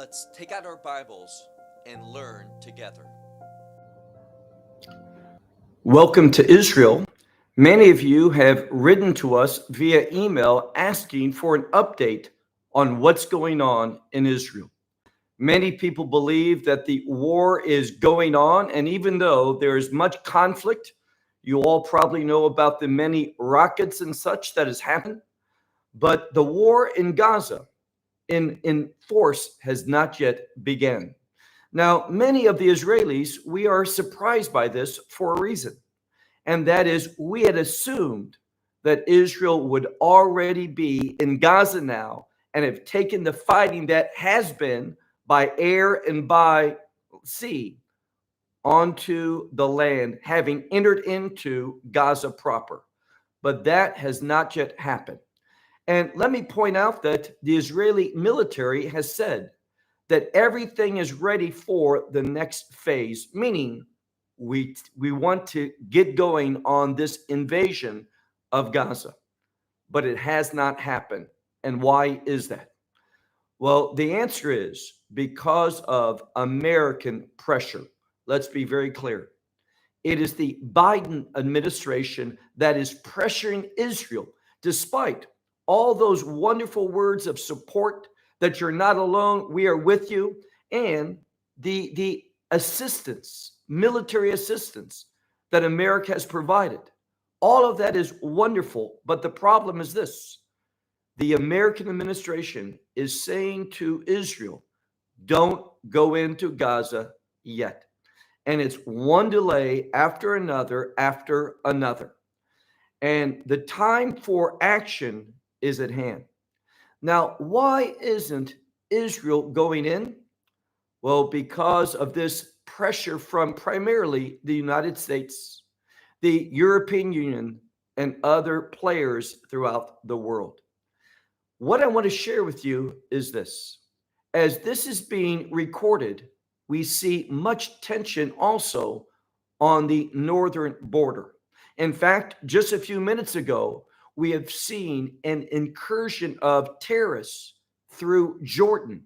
Let's take out our Bibles and learn together. Welcome to Israel. Many of you have written to us via email asking for an update on what's going on in Israel. Many people believe that the war is going on, and even though there is much conflict, you all probably know about the many rockets and such that has happened, but the war in Gaza in force has not yet begun. Now, many of the Israelis, we are surprised by this for a reason, and that is we had assumed that Israel would already be in Gaza now and have taken the fighting that has been by air and by sea onto the land, having entered into Gaza proper. But that has not yet happened. And let me point out that the Israeli military has said that everything is ready for the next phase, meaning we want to get going on this invasion of Gaza. But it has not happened. And why is that? Well, the answer is because of American pressure. Let's be very clear. It is the Biden administration that is pressuring Israel, despite all those wonderful words of support that you're not alone, we are with you, and the assistance, military assistance that America has provided. All of that is wonderful, but the problem is this. The American administration is saying to Israel, don't go into Gaza yet. And it's one delay after another, after another. And the time for action is at hand. Now, why isn't Israel going in? Well, because of this pressure from primarily the United States, the European Union, and other players throughout the world. What I want to share with you is this. As this is being recorded, we see much tension also on the northern border. In fact, just a few minutes ago, we have seen an incursion of terrorists through Jordan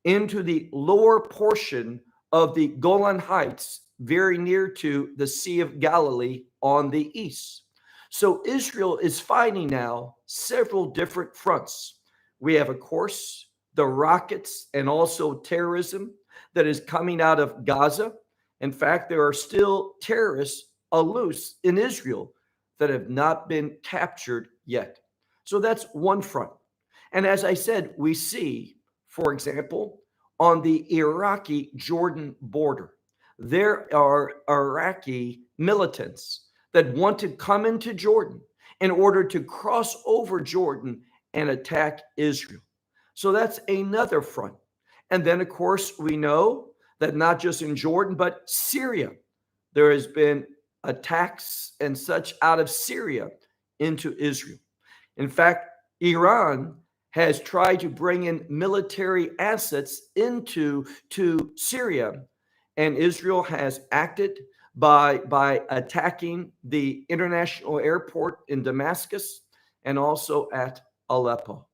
into the lower portion of the Golan Heights, very near to the Sea of Galilee on the east. So Israel is fighting now several different fronts. We have, of course, the rockets and also terrorism that is coming out of Gaza. In fact, there are still terrorists loose in Israel that have not been captured yet. So that's one front. And as I said, we see, for example, on the Iraqi-Jordan border, there are Iraqi militants that want to come into Jordan in order to cross over Jordan and attack Israel. So that's another front. And then, of course, we know that not just in Jordan, but Syria, there has been attacks and such out of Syria into Israel. In fact, Iran has tried to bring in military assets into Syria, and Israel has acted by attacking the international airport in Damascus and also at Aleppo.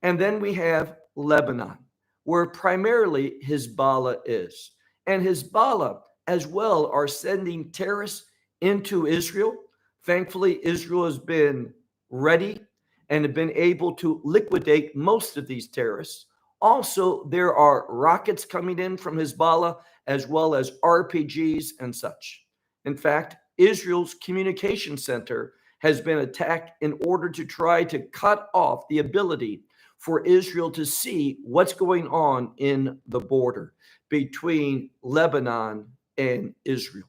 And then we have Lebanon, where primarily Hezbollah is. And Hezbollah as well are sending terrorists into Israel. Thankfully, Israel has been ready and have been able to liquidate most of these terrorists. Also, there are rockets coming in from Hezbollah as well as RPGs and such. In fact, Israel's communication center has been attacked in order to try to cut off the ability for Israel to see what's going on in the border between Lebanon and Israel.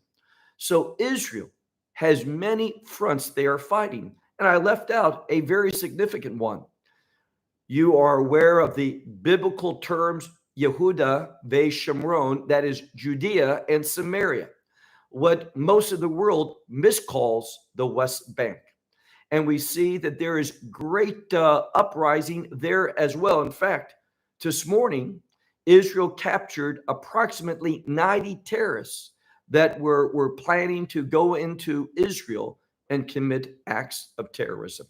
So Israel has many fronts they are fighting. And I left out a very significant one. You are aware of the biblical terms Yehuda veShomron, that is Judea and Samaria, what most of the world miscalls the West Bank. And we see that there is great uprising there as well. In fact, this morning, Israel captured approximately 90 terrorists that were planning to go into Israel and commit acts of terrorism.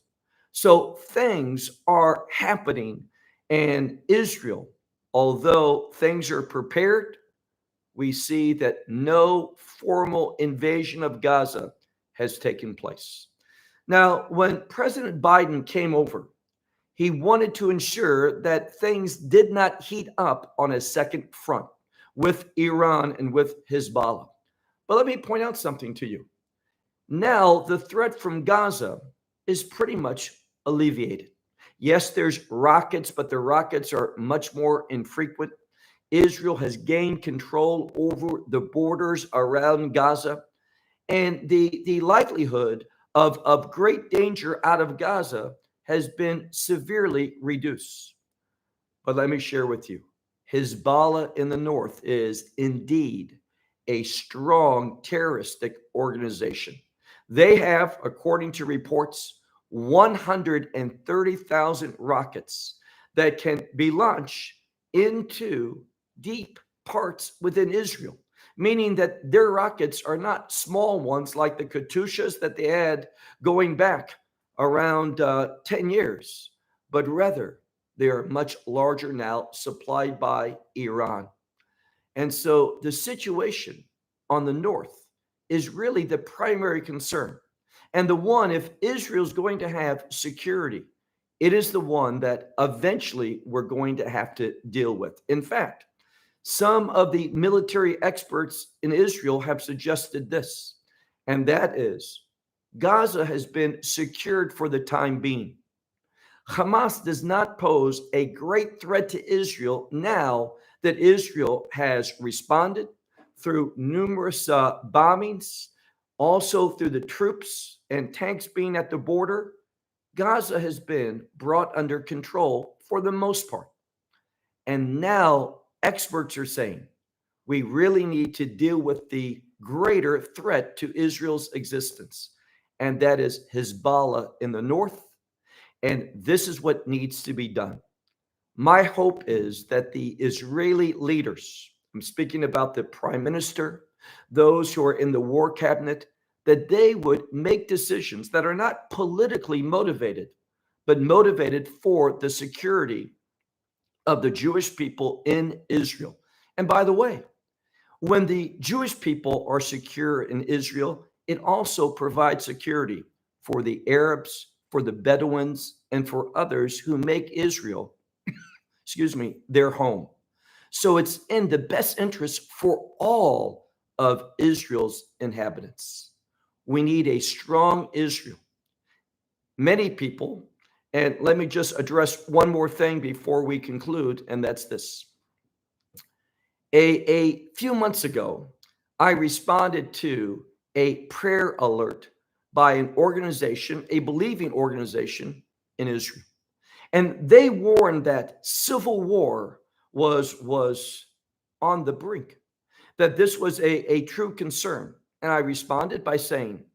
So things are happening, and Israel Although things are prepared, we see that no formal invasion of Gaza has taken place. Now, when President Biden came over, he wanted to ensure that things did not heat up on a second front with Iran and with Hezbollah. But let me point out something to you. Now, the threat from Gaza is pretty much alleviated. Yes, there's rockets, but the rockets are much more infrequent. Israel has gained control over the borders around Gaza, and the likelihood of great danger out of Gaza has been severely reduced. But let me share with you, Hezbollah in the north is indeed a strong terroristic organization. They have, according to reports, 130,000 rockets that can be launched into deep parts within Israel, meaning that their rockets are not small ones like the Katyushas that they had going back around 10 years, but rather they are much larger now, supplied by Iran. And so the situation on the north is really the primary concern. And the one, if Israel's going to have security, it is the one that eventually we're going to have to deal with. In fact, some of the military experts in Israel have suggested this, and that is Gaza has been secured for the time being. Hamas does not pose a great threat to Israel now that Israel has responded through numerous bombings, also through the troops and tanks being at the border. Gaza has been brought under control for the most part. And now experts are saying we really need to deal with the greater threat to Israel's existence, and that is Hezbollah in the north. And this is what needs to be done. My hope is that the Israeli leaders, I'm speaking about the prime minister, those who are in the war cabinet, that they would make decisions that are not politically motivated, but motivated for the security of the Jewish people in Israel. And by the way, when the Jewish people are secure in Israel, it also provides security for the Arabs, for the Bedouins, and for others who make Israel, their home. So it's in the best interest for all of Israel's inhabitants. We need a strong Israel. Many people, and let me just address one more thing before we conclude, and that's this. A few months ago, I responded to a prayer alert by an organization, a believing organization in Israel. And they warned that civil war was on the brink, that this was a true concern. And I responded by saying,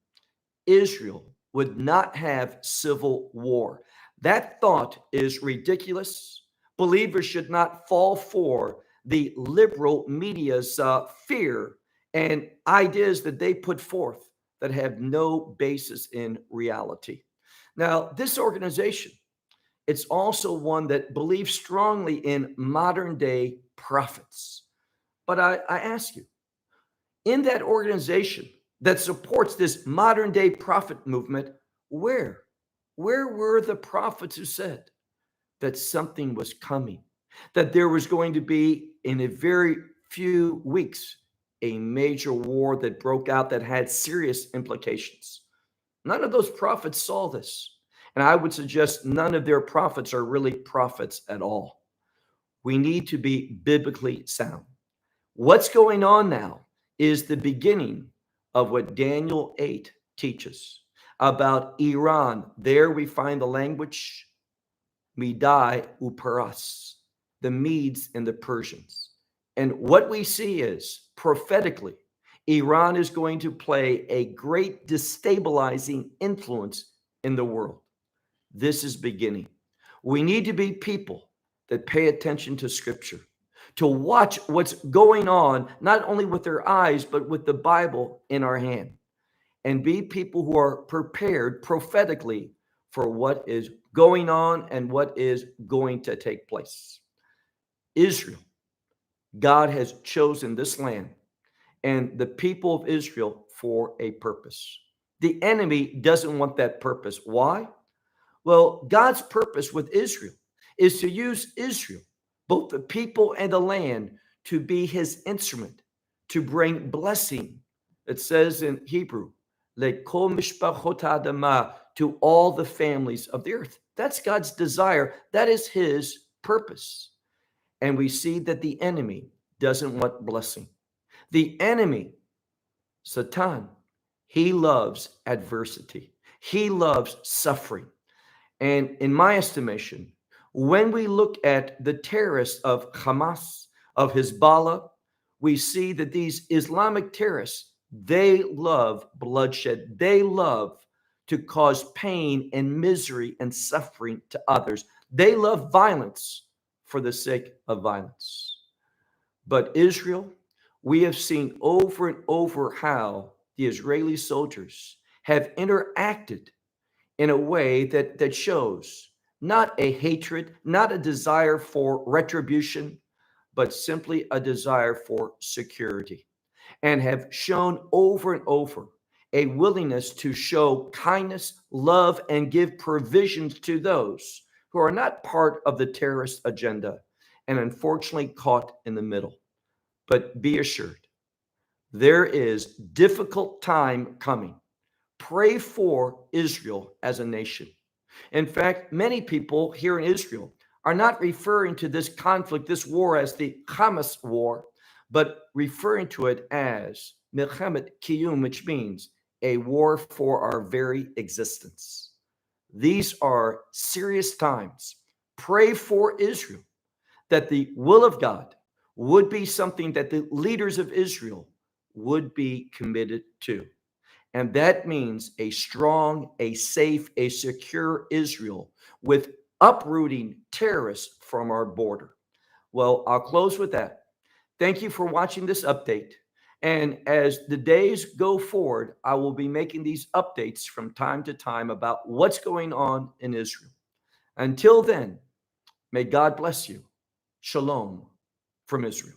Israel would not have civil war. That thought is ridiculous. Believers should not fall for the liberal media's fear and ideas that they put forth that have no basis in reality. Now, this organization, it's also one that believes strongly in modern day prophets. But I ask you, in that organization that supports this modern day prophet movement, where were the prophets who said that something was coming, that there was going to be in a very few weeks a major war that broke out that had serious implications? None of those prophets saw this. And I would suggest none of their prophets are really prophets at all. We need to be biblically sound. What's going on now is the beginning of what Daniel 8 teaches about Iran. There we find the language Medai Uparas, the Medes and the Persians. And what we see is prophetically, Iran is going to play a great destabilizing influence in the world. This is beginning. We need to be people that pay attention to Scripture, to watch what's going on, not only with their eyes, but with the Bible in our hand, and be people who are prepared prophetically for what is going on and what is going to take place. Israel. God has chosen this land and the people of Israel for a purpose. The enemy doesn't want that purpose. Why? Well, God's purpose with Israel is to use Israel, both the people and the land, to be his instrument, to bring blessing. It says in Hebrew, lekol mishpachot ha'adamah, to all the families of the earth. That's God's desire. That is his purpose. And we see that the enemy doesn't want blessing. The enemy, Satan, he loves adversity. He loves suffering. And in my estimation, when we look at the terrorists of Hamas, of Hezbollah, we see that these Islamic terrorists, they love bloodshed. They love to cause pain and misery and suffering to others. They love violence for the sake of violence. But Israel, we have seen over and over how the Israeli soldiers have interacted in a way that shows not a hatred, not a desire for retribution, but simply a desire for security, and have shown over and over a willingness to show kindness, love, and give provisions to those who are not part of the terrorist agenda and unfortunately caught in the middle. But be assured, there is difficult time coming. Pray for Israel as a nation. In fact, many people here in Israel are not referring to this conflict, this war, as the Hamas war, but referring to it as milchemet kiyum, which means a war for our very existence. These are serious times. Pray for Israel, that the will of God would be something that the leaders of Israel would be committed to. And that means a strong, a safe, a secure Israel with uprooting terrorists from our border. Well, I'll close with that. Thank you for watching this update. And as the days go forward, I will be making these updates from time to time about what's going on in Israel. Until then, may God bless you. Shalom from Israel.